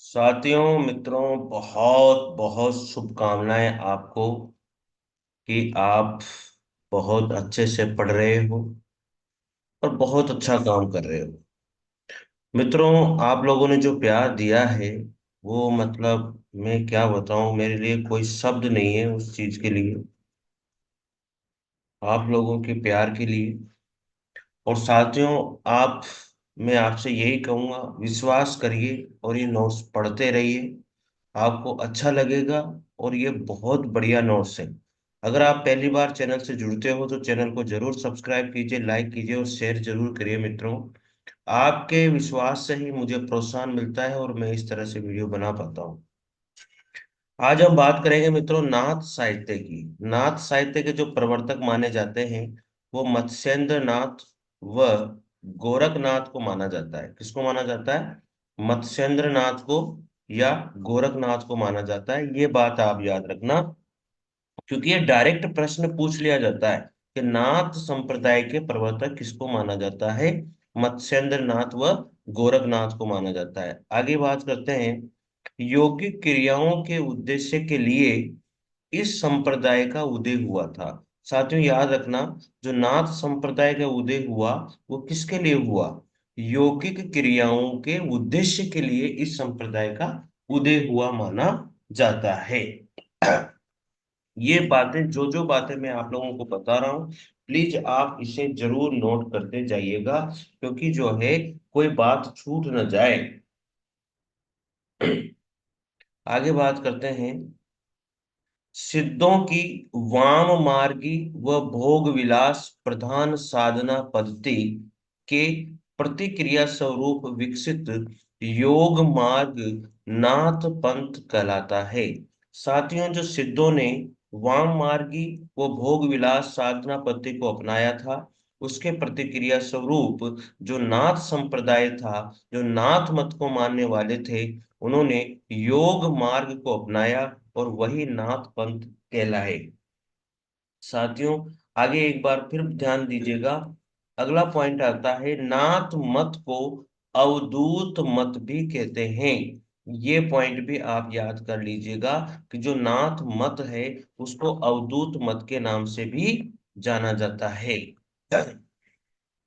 साथियों मित्रों बहुत बहुत शुभकामनाएं आपको कि आप बहुत अच्छे से पढ़ रहे हो और बहुत अच्छा काम कर रहे हो। मित्रों, आप लोगों ने जो प्यार दिया है वो मतलब मैं क्या बताऊं, मेरे लिए कोई शब्द नहीं है उस चीज के लिए, आप लोगों के प्यार के लिए। और साथियों, आप मैं आपसे यही कहूंगा, विश्वास करिए और ये नोट्स पढ़ते रहिए, आपको अच्छा लगेगा। और ये बहुत बढ़िया नोट्स है। अगर आप पहली बार चैनल से जुड़ते हो तो चैनल को जरूर सब्सक्राइब कीजिए, लाइक कीजिए और शेयर जरूर करिए मित्रों। आपके विश्वास से ही मुझे प्रोत्साहन मिलता है और मैं इस तरह से वीडियो बना पाता हूँ। आज हम बात करेंगे मित्रों नाथ साहित्य की। नाथ साहित्य के जो प्रवर्तक माने जाते हैं वो मत्स्येंद्र नाथ व गोरखनाथ को माना जाता है। किसको माना जाता है? मत्स्येंद्र नाथ को या गोरखनाथ को माना जाता है। ये बात आप याद रखना, क्योंकि ये डायरेक्ट प्रश्न पूछ लिया जाता है कि नाथ संप्रदाय के प्रवर्तक किसको माना जाता है। मत्स्येंद्र नाथ व गोरखनाथ को माना जाता है। आगे बात करते हैं, यौगिक क्रियाओं के उद्देश्य के लिए इस संप्रदाय का उदय हुआ था। साथियों याद रखना, जो नाथ संप्रदाय का उदय हुआ वो किसके लिए हुआ? यौगिक क्रियाओं के उद्देश्य के लिए इस संप्रदाय का उदय हुआ माना जाता है। ये बातें, जो जो बातें मैं आप लोगों को बता रहा हूं, प्लीज आप इसे जरूर नोट करते जाइएगा, क्योंकि जो है कोई बात छूट न जाए। आगे बात करते हैं, सिद्धों की वाम मार्गी व भोग विलास प्रधान साधना पद्धति के प्रतिक्रिया स्वरूप विकसित योग मार्ग नाथ पंथ कहलाता है। साथियों, जो सिद्धों ने वाम मार्गी व भोग विलास साधना पद्धति को अपनाया था, उसके प्रतिक्रिया स्वरूप जो नाथ संप्रदाय था, जो नाथ मत को मानने वाले थे, उन्होंने योग मार्ग को अपनाया और वही नाथ पंथ कहलाए। साथियों, आगे एक बार फिर ध्यान दीजिएगा। अगला पॉइंट आता है, नाथ मत को अवधूत मत भी कहते हैं। ये पॉइंट भी आप याद कर लीजिएगा कि जो नाथ मत है उसको अवधूत मत के नाम से भी जाना जाता है।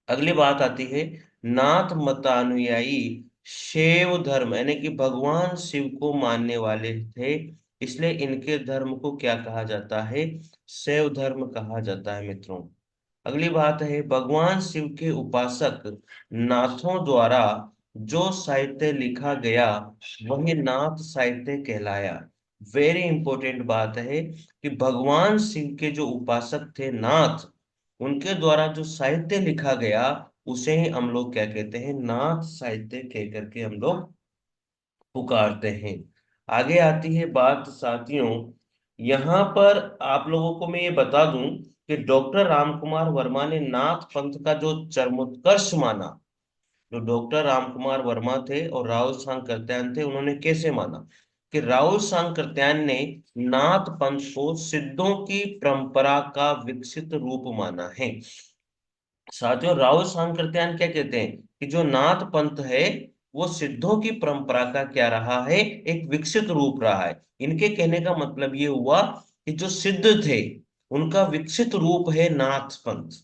अगली बात आती है, नाथ मतानुयायी शैव धर्म यानी कि भगवान शिव को मानने वाले थे, इसलिए इनके धर्म को क्या कहा जाता है? शैव धर्म कहा जाता है मित्रों। अगली बात है, भगवान शिव के उपासक नाथों द्वारा जो साहित्य लिखा गया वही नाथ साहित्य कहलाया। वेरी इंपॉर्टेंट बात है कि भगवान शिव के जो उपासक थे नाथ, उनके द्वारा जो साहित्य लिखा गया उसे ही हम लोग क्या कहते हैं? नाथ साहित्य कह करके हम लोग पुकारते हैं। आगे आती है बात साथियों, यहाँ पर आप लोगों को मैं ये बता दूं कि डॉक्टर रामकुमार वर्मा ने नाथ पंथ का जो चरमोत्कर्ष माना, जो डॉक्टर रामकुमार वर्मा थे और राहुल सांकृत्यायन थे, उन्होंने कैसे माना कि राहुल सांकृत्यायन ने नाथ पंथ को सिद्धों की परंपरा का विकसित रूप माना है। साथियों, राहुल सांकृत्यायन क्या कहते हैं कि जो नाथ पंथ है वो सिद्धों की परंपरा का क्या रहा है? एक विकसित रूप रहा है। इनके कहने का मतलब ये हुआ कि जो सिद्ध थे उनका विकसित रूप है नाथ पंथ।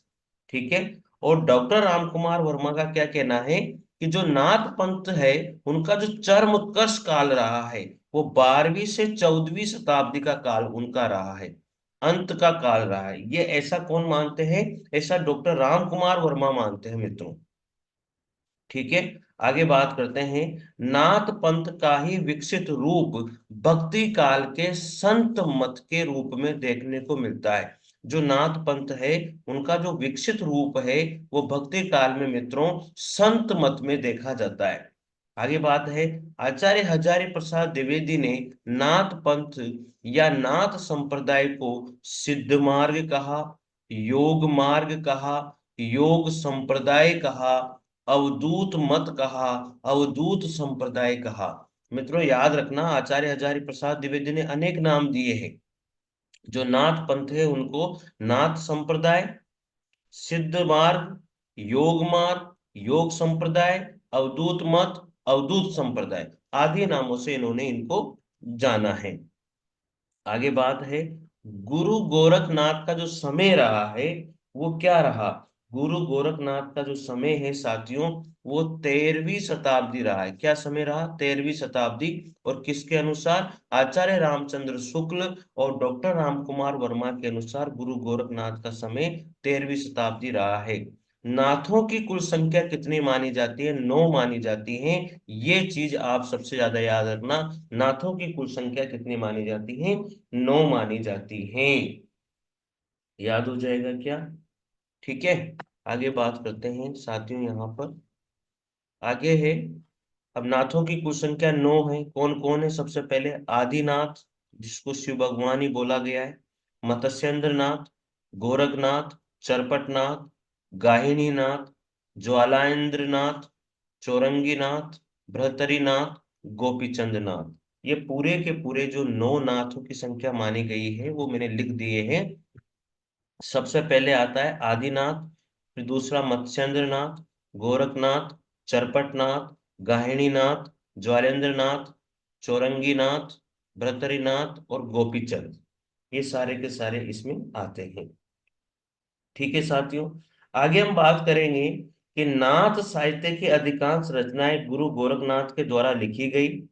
ठीक है। और डॉक्टर रामकुमार वर्मा का क्या कहना है कि जो नाथ पंथ है उनका जो चरम उत्कर्ष काल रहा है वो 12वीं से 14वीं शताब्दी का काल उनका रहा है, अंत का काल रहा है। ये ऐसा कौन मानते हैं? ऐसा डॉक्टर राम कुमार वर्मा मानते हैं मित्रों। ठीक है। आगे बात करते हैं, नाथ पंथ का ही विकसित रूप भक्ति काल के संत मत के रूप में देखने को मिलता है। जो नाथ पंथ है उनका जो विकसित रूप है वो भक्ति काल में मित्रों संत मत में देखा जाता है। आगे बात है, आचार्य हजारी प्रसाद द्विवेदी ने नाथ पंथ या नाथ संप्रदाय को सिद्ध मार्ग कहा, योग मार्ग कहा, योग संप्रदाय कहा, अवधूत मत कहा, अवधूत संप्रदाय कहा। मित्रों याद रखना, आचार्य हजारी प्रसाद द्विवेदी ने अनेक नाम दिए हैं। जो नाथ पंथ है उनको नाथ संप्रदाय, सिद्ध मार्ग, योग मार्ग, योग संप्रदाय, अवधूत मत, अवधूत संप्रदाय, आदि नामों से इन्होंने इनको जाना है। आगे बात है, गुरु गोरखनाथ का जो समय रहा है वो क्या रहा। गुरु गोरखनाथ का जो समय है साथियों, वो 13वीं शताब्दी रहा है। क्या समय रहा, 13वीं शताब्दी। और किसके अनुसार, आचार्य रामचंद्र शुक्ल और डॉक्टर रामकुमार वर्मा के अनुसार गुरु गोरखनाथ का समय 13वीं शताब्दी रहा है। नाथों की कुल संख्या कितनी मानी जाती है, 9 मानी जाती है। ये चीज आप सबसे ज्यादा याद रखना, नाथों की कुल संख्या कितनी मानी जाती है, 9 मानी जाती है। याद हो जाएगा क्या, ठीक है। आगे बात करते हैं साथियों, यहाँ पर आगे है, अब नाथों की कुल संख्या 9 है। कौन कौन है, सबसे पहले आदिनाथ, जिसको शिव भगवान ही बोला गया है, मत्स्येंद्र नाथ, गोरखनाथ, चरपटनाथ, गाहिनीनाथ, ज्वालाएंद्र नाथ, चौरंगीनाथ, भृतरीनाथ, गोपीचंद नाथ। ये पूरे के पूरे जो 9 नाथों की संख्या मानी गई है वो मैंने लिख दिए हैं। सबसे पहले आता है आदिनाथ, फिर दूसरा मत्स्येंद्र नाथ, गोरखनाथ, चरपटनाथ, गाहिणीनाथ, ज्वालेंद्र नाथ, चौरंगीनाथ, भृतरीनाथ और गोपीचंद। ये सारे के सारे इसमें आते हैं। ठीक है साथियों, आगे हम बात करेंगे कि नाथ साहित्य की अधिकांश रचनाएं गुरु गोरखनाथ के द्वारा लिखी गई,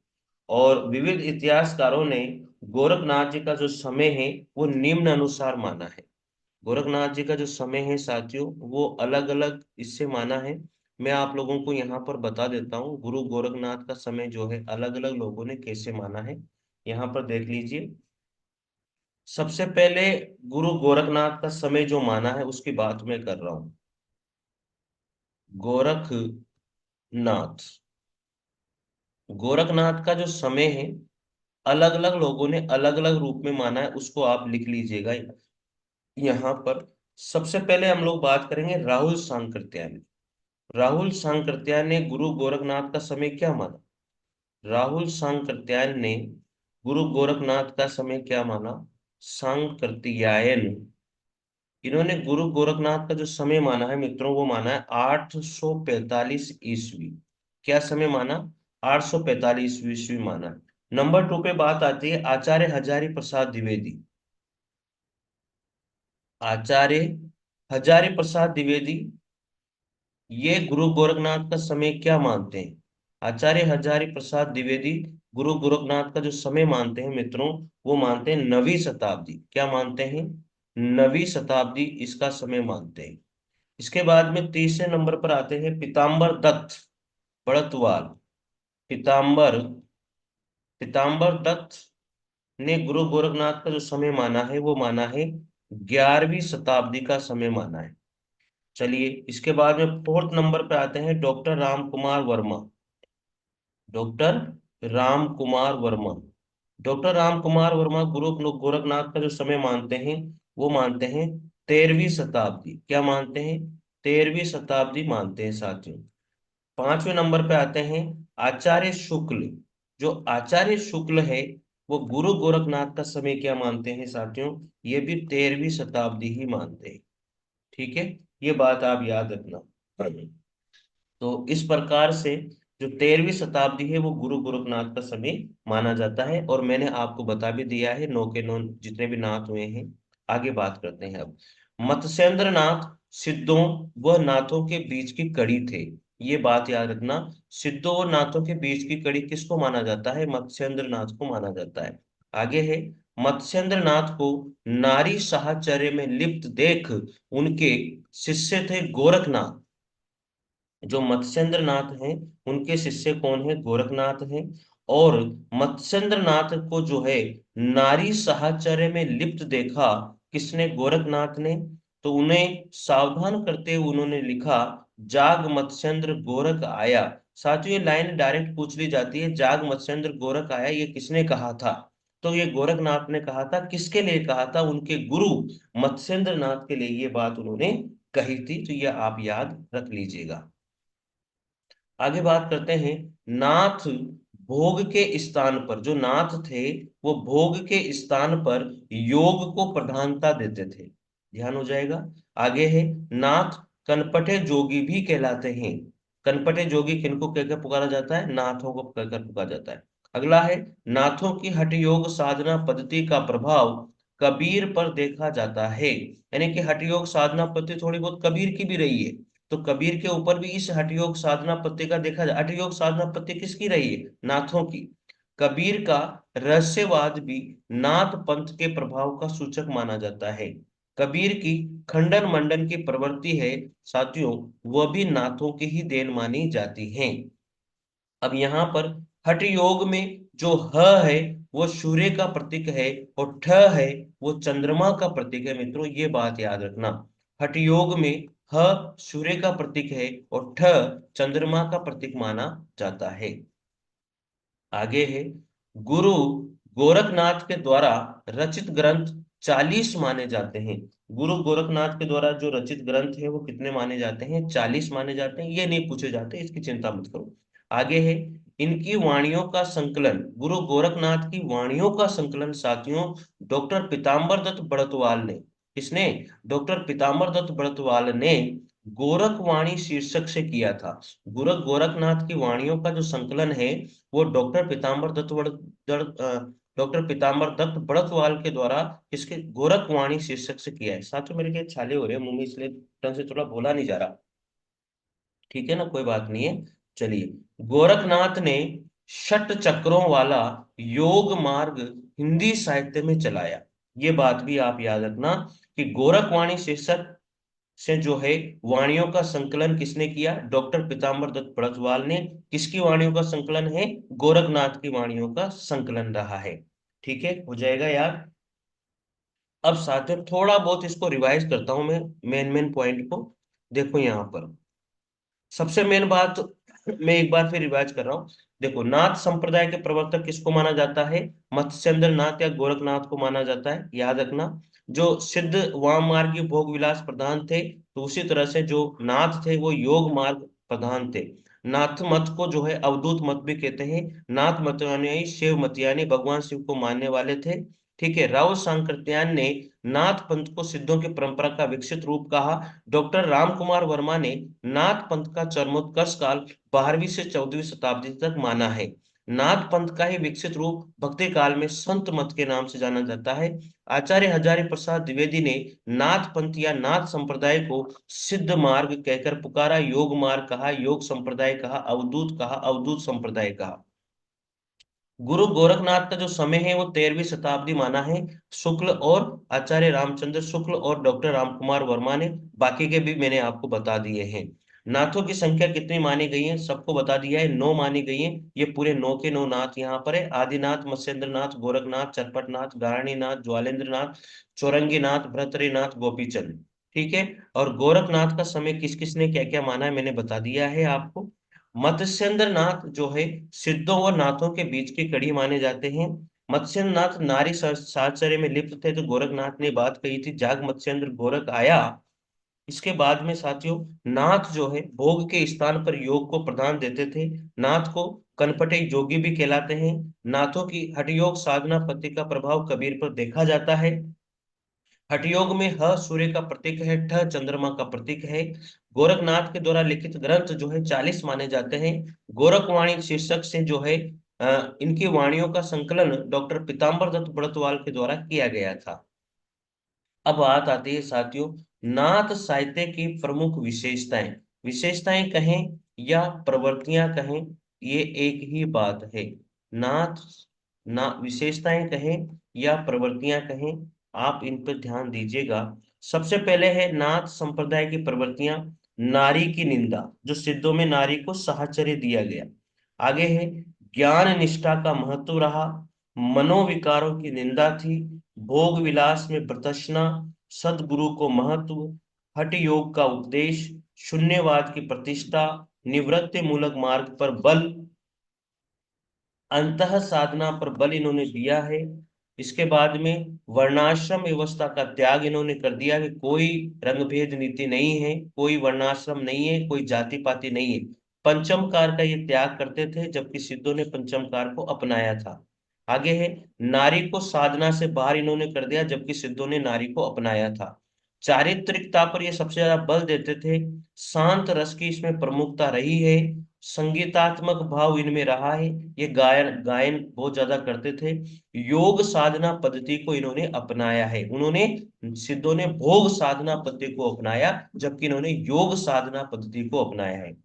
और विविध इतिहासकारों ने गोरखनाथ जी का जो समय है वो निम्न अनुसार माना है। गोरखनाथ जी का जो समय है साथियों, वो अलग अलग इससे माना है। मैं आप लोगों को यहाँ पर बता देता हूँ गुरु गोरखनाथ का समय जो है अलग अलग लोगों ने कैसे माना है। यहाँ पर देख लीजिए, सबसे पहले गुरु गोरखनाथ का समय जो माना है उसकी बात मैं कर रहा हूँ। गोरखनाथ, गोरखनाथ का जो समय है अलग अलग लोगों ने अलग अलग रूप में माना है, उसको आप लिख लीजिएगा यहाँ पर। सबसे पहले हम लोग बात करेंगे राहुल सांकृत्यायन। राहुल सांकृत्यायन ने गुरु गोरखनाथ का समय क्या माना, राहुल सांकृत्यायन ने गुरु गोरखनाथ का समय क्या माना, सांकृत्यायन, इन्होंने गुरु गोरखनाथ का जो समय माना है मित्रों वो माना है 845 ईस्वी। क्या समय माना, 845 ईस्वी माना है। नंबर 2 पे बात आती है आचार्य हजारी प्रसाद द्विवेदी। आचार्य हजारी प्रसाद द्विवेदी ये गुरु गोरखनाथ का समय क्या मानते हैं, आचार्य हजारी प्रसाद द्विवेदी गुरु गोरखनाथ का जो समय मानते हैं मित्रों, वो मानते हैं 9वीं शताब्दी। क्या मानते हैं, 9वीं शताब्दी इसका समय मानते हैं। इसके बाद में तीसरे नंबर पर आते हैं पीताम्बर दत्त बड़तवाल। पीताम्बर पीताम्बर दत्त ने गुरु गोरखनाथ का जो समय माना है वो माना है 11वीं शताब्दी का समय माना है। चलिए इसके बाद में फोर्थ नंबर पे आते हैं doctor Ram Kumar Verma. Doctor Ram Kumar Verma, doctor Ram Kumar Verma गुरु गोरखनाथ का जो समय मानते हैं वो मानते हैं 13वीं शताब्दी। क्या मानते हैं, 13वीं शताब्दी मानते हैं साथियों। पांचवें नंबर पे आते हैं आचार्य शुक्ल। जो आचार्य शुक्ल है वो गुरु गोरखनाथ का समय क्या मानते हैं साथियों, ये भी 13वीं शताब्दी ही मानते हैं। ठीक है, ये बात आप याद रखना। तो इस प्रकार से जो 13वीं शताब्दी है वो गुरु गोरखनाथ का समय माना जाता है, और मैंने आपको बता भी दिया है 9 के 9 जितने भी नाथ हुए हैं। आगे बात करते हैं अब, मत्स्येंद्र नाथ सिद्धों व नाथों के बीच की कड़ी थे। ये बात याद रखना, सिद्धों और नाथों के बीच की कड़ी किसको माना जाता है, मत्स्येंद्र नाथ को माना जाता है। आगे है, मत्स्येंद्र नाथ को नारी साहचर्य में लिप्त देख उनके शिष्य थे गोरखनाथ। जो मत्स्येंद्र नाथ हैं उनके शिष्य कौन है, गोरखनाथ हैं। और मत्स्येंद्र नाथ को जो है नारी साहचर्य में लिप्त देखा किसने, गोरखनाथ ने। तो उन्हें सावधान करते हुए उन्होंने लिखा, जाग मत्स्येंद्र गोरख आया। साथियों ये लाइन डायरेक्ट पूछ ली जाती है, जाग मत्स्येंद्र गोरख आया ये किसने कहा था। तो ये गोरखनाथ ने कहा था, किसके लिए कहा था, उनके गुरु मत्स्येंद्र नाथ के लिए ये बात उन्होंने कही थी। तो ये आप याद रख लीजिएगा। आगे बात करते हैं, नाथ भोग के स्थान पर, जो नाथ थे वो भोग के स्थान पर योग को प्रधानता देते थे। ध्यान हो जाएगा। आगे है, नाथ कनपटे जोगी भी कहलाते हैं। कनपटे जोगी किनको कहकर पुकारा जाता है? नाथों को कहकर पुकारा जाता है। अगला है, नाथों की हठ योग साधना पद्धति का प्रभाव कबीर पर देखा जाता है। यानी कि हठ योग साधना पद्धति थोड़ी बहुत कबीर की भी रही है, तो कबीर के ऊपर भी इस हठ योग साधना पद्धति का देखा जाए। हठ योग साधना पद्धति किसकी रही है? नाथों की। कबीर का रहस्यवाद भी नाथ पंथ के प्रभाव का सूचक माना जाता है। कबीर की खंडन मंडन की प्रवृत्ति है साथियों, वह भी नाथों की ही देन मानी जाती है। अब यहाँ पर हठ योग में जो ह है वो सूर्य का प्रतीक है, और ठ है वो चंद्रमा का प्रतीक है। मित्रों ये बात याद रखना, हठ योग में ह सूर्य का प्रतीक है और ठ चंद्रमा का प्रतीक माना जाता है। आगे है, गुरु गोरखनाथ के द्वारा रचित ग्रंथ 40 माने जाते हैं। गुरु गोरखनाथ के द्वारा जो रचित ग्रंथ है वो कितने माने जाते हैं? 40 माने जाते हैं। ये नहीं पूछे जाते, इसकी चिंता मत करो। आगे है, इनकी वाणियों का संकलन, गुरु गोरखनाथ की वाणियों का संकलन साथियों डॉक्टर पीताम्बर दत्त बड़तवाल ने, किसने? डॉक्टर पीताम्बर दत्त बड़तवाल ने गोरखवाणी शीर्षक से किया था। गोरखनाथ की वाणियों का जो संकलन है वो डॉक्टर पीताम्बर दत्त बड़तवाल के द्वारा इसके गोरखवाणी शीर्षक से किया है। साथियों मेरे के छाले हो रहे हैं मुंह में, इसलिए ढंग से थोड़ा बोला नहीं जा रहा। ठीक है ना, कोई बात नहीं है। चलिए, गोरखनाथ ने षट चक्रों वाला योग मार्ग हिंदी साहित्य में चलाया। ये बात भी आप याद रखना कि गोरखवाणी शीर्षक से जो है वाणियों का संकलन किसने किया? डॉक्टर पीताम्बर दत्त बड़तवाल ने। किसकी वाणियों का संकलन है? गोरखनाथ की वाणियों का संकलन रहा है। ठीक है, हो जाएगा यार। अब साथियों थोड़ा बहुत इसको रिवाइज करता हूं मैं, मेन मेन पॉइंट को। देखो यहाँ पर सबसे मेन बात मैं एक बार फिर रिवाइज कर रहा हूँ। देखो, नाथ संप्रदाय के प्रवर्तक किसको माना जाता है? मत्स्येंद्र नाथ या गोरखनाथ को माना जाता है, याद रखना। जो सिद्ध वाम मार्गी भोग विलास प्रधान थे, तो उसी तरह से जो नाथ थे वो योग मार्ग प्रधान थे। नाथ मत को जो है अवधूत मत भी कहते हैं। नाथ मत यानी शिव मत यानी भगवान शिव को मानने वाले थे। ठीक है, राव सांकृत्यायन ने नाथ पंथ को सिद्धों की परंपरा का विकसित रूप कहा। डॉक्टर राम कुमार वर्मा ने नाथ पंथ का चरमोत्कर्ष काल 12वीं से 14वीं शताब्दी तक माना है। नाथ पंथ का ही विकसित रूप भक्ति काल में संत मत के नाम से जाना जाता है। आचार्य हजारी प्रसाद द्विवेदी ने नाथ पंथ या नाथ संप्रदाय को सिद्ध मार्ग कहकर पुकारा, योग मार्ग कहा, योग संप्रदाय कहा, अवधूत कहा, अवधूत संप्रदाय कहा। गुरु गोरखनाथ का जो समय है वो 13वीं शताब्दी माना है। शुक्ल और आचार्य रामचंद्र शुक्ल और डॉक्टर रामकुमार वर्मा ने। बाकी के भी मैंने आपको बता दिए हैं। नाथों की संख्या कितनी मानी गई है? सबको बता दिया है, 9 मानी गई है। ये पूरे 9 के 9 नाथ यहाँ पर है। आदिनाथ, मत्स्येंद्र नाथ, गोरखनाथ, चरपटनाथ, गारणीनाथ, ज्वालेंद्र नाथ, चौरंगी नाथ, भर्तृनाथ, गोपीचंद। ठीक है, और गोरखनाथ का समय किस किस ने क्या क्या माना है मैंने बता दिया है आपको। मत्स्येंद्र नाथ जो है सिद्धों और नाथों के बीच की कड़ी माने जाते हैं। मत्स्येंद्र नाथ नारी साहचर्य में लिप्त थे, तो गोरखनाथ ने बात कही थी, जाग मत्स्येंद्र गोरख आया। इसके बाद में साथियों नाथ जो है भोग के स्थान पर योग को प्रधान देते थे। नाथ को कनपटे योगी भी कहलाते हैं। नाथों की हठ योग साधना पद्धति का प्रभाव कबीर पर देखा जाता है। हठयोग में ह सूर्य का प्रतीक है, ठ चंद्रमा का प्रतीक है। गोरखनाथ के द्वारा लिखित ग्रंथ जो है 40 माने जाते हैं। गोरखवाणी शीर्षक से जो है इनकी वाणियों का संकलन डॉक्टर पीताम्बर दत्त बड़तवाल के द्वारा किया गया था। अब बात आती है साथियों नाथ साहित्य की प्रमुख विशेषताएं। विशेषताएं कहें या प्रवृत्तियां कहें, ये एक ही बात है। नाथ ना विशेषताएं कहें या प्रवृत्तियां कहें, आप इन पर ध्यान दीजिएगा। सबसे पहले है नाथ संप्रदाय की प्रवृत्तियां। नारी की निंदा, जो सिद्धों में नारी को साहचर्य दिया गया। आगे है ज्ञान निष्ठा का महत्व रहा। मनोविकारों की निंदा थी। भोग विलास में प्रदर्शना, सदगुरु को महत्व, हठ योग का उपदेश, शून्यवाद की प्रतिष्ठा, निवृत्ति मूलक मार्ग पर बल, अंतः साधना पर बल इन्होंने दिया है। इसके बाद में वर्णाश्रम व्यवस्था का त्याग इन्होंने कर दिया कि कोई रंग भेद नीति नहीं है, कोई वर्णाश्रम नहीं है, कोई जाति पाति नहीं है। पंचम कार का ये त्याग करते थे, जबकि सिद्धों ने पंचम कार को अपनाया था। आगे है नारी को साधना से बाहर इन्होंने कर दिया, जबकि सिद्धों ने नारी को अपनाया था। चारित्रिकता पर ये सबसे ज्यादा बल देते थे। शांत रस की इसमें प्रमुखता रही है। संगीतात्मक भाव इनमें रहा है। ये गायन गायन बहुत ज्यादा करते थे। योग साधना पद्धति को इन्होंने अपनाया है। उन्होंने, सिद्धों ने भोग साधना पद्धति को अपनाया, जबकि इन्होंने योग साधना पद्धति को अपनाया है।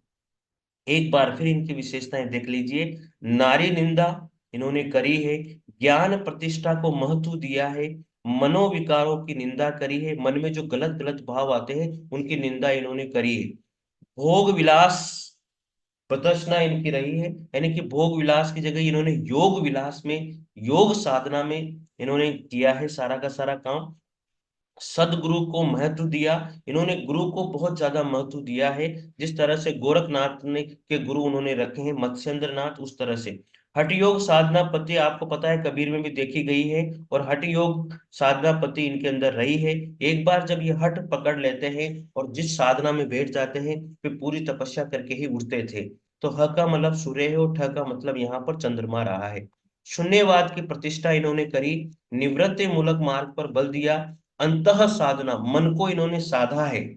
एक बार फिर इनकी विशेषताएं देख लीजिए। नारी निंदा इन्होंने करी है। ज्ञान प्रतिष्ठा को महत्व दिया है। मनोविकारों की निंदा करी है। मन में जो गलत गलत भाव आते हैं उनकी निंदा इन्होंने करी है। भोग विलास प्रदर्शना इनकी रही है, यानी कि भोग विलास की जगह इन्होंने योग विलास में, योग साधना में इन्होंने किया है सारा का सारा काम। सदगुरु को महत्व दिया। इन्होंने गुरु को बहुत ज्यादा महत्व दिया है। जिस तरह से गोरखनाथ ने के गुरु उन्होंने रखे हैं मत्स्येंद्र नाथ, उस तरह से। हठ योग साधना पद्धति आपको पता है कबीर में भी देखी गई है, और हठ योग साधना पद्धति इनके अंदर रही है। एक बार जब ये हठ पकड़ लेते हैं और जिस साधना में बैठ जाते हैं, फिर पूरी तपस्या करके ही उठते थे। तो ह का मतलब सूर्य है और ठ का मतलब यहाँ पर चंद्रमा रहा है। शून्यवाद की प्रतिष्ठा इन्होंने करी। निवृत्ति मूलक मार्ग पर बल दिया। अंतः साधना, मन को इन्होंने साधा है।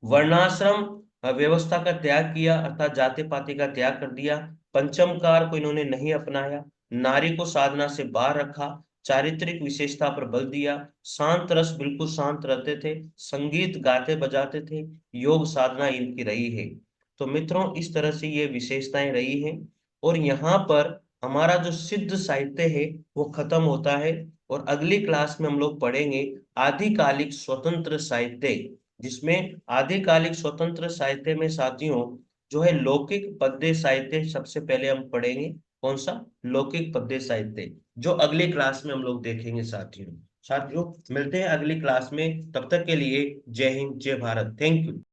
वर्णाश्रम व्यवस्था का त्याग किया, अर्थात जाति पाति का त्याग कर दिया। पंचमकार को इन्होंने नहीं अपनाया। नारी को साधना से बाहर रखा। चारित्रिक विशेषता पर बल दिया। शांत रस, बिल्कुल शांत रहते थे। संगीत गाते बजाते थे। योग साधना इनकी रही है। तो मित्रों, इस तरह से ये विशेषताएं रही हैं। और यहाँ पर हमारा जो सिद्ध साहित्य है वो खत्म होता है। और अगली क्लास में हम लोग पढ़ेंगे आधिकालिक स्वतंत्र साहित्य, जिसमें आधिकालिक स्वतंत्र साहित्य में साथियों जो है लौकिक पद्य साहित्य सबसे पहले हम पढ़ेंगे। कौन सा? लौकिक पद्य साहित्य, जो अगली क्लास में हम लोग देखेंगे साथियों। साथियों, मिलते हैं अगली क्लास में, तब तक के लिए जय हिंद, जय भारत, थैंक यू।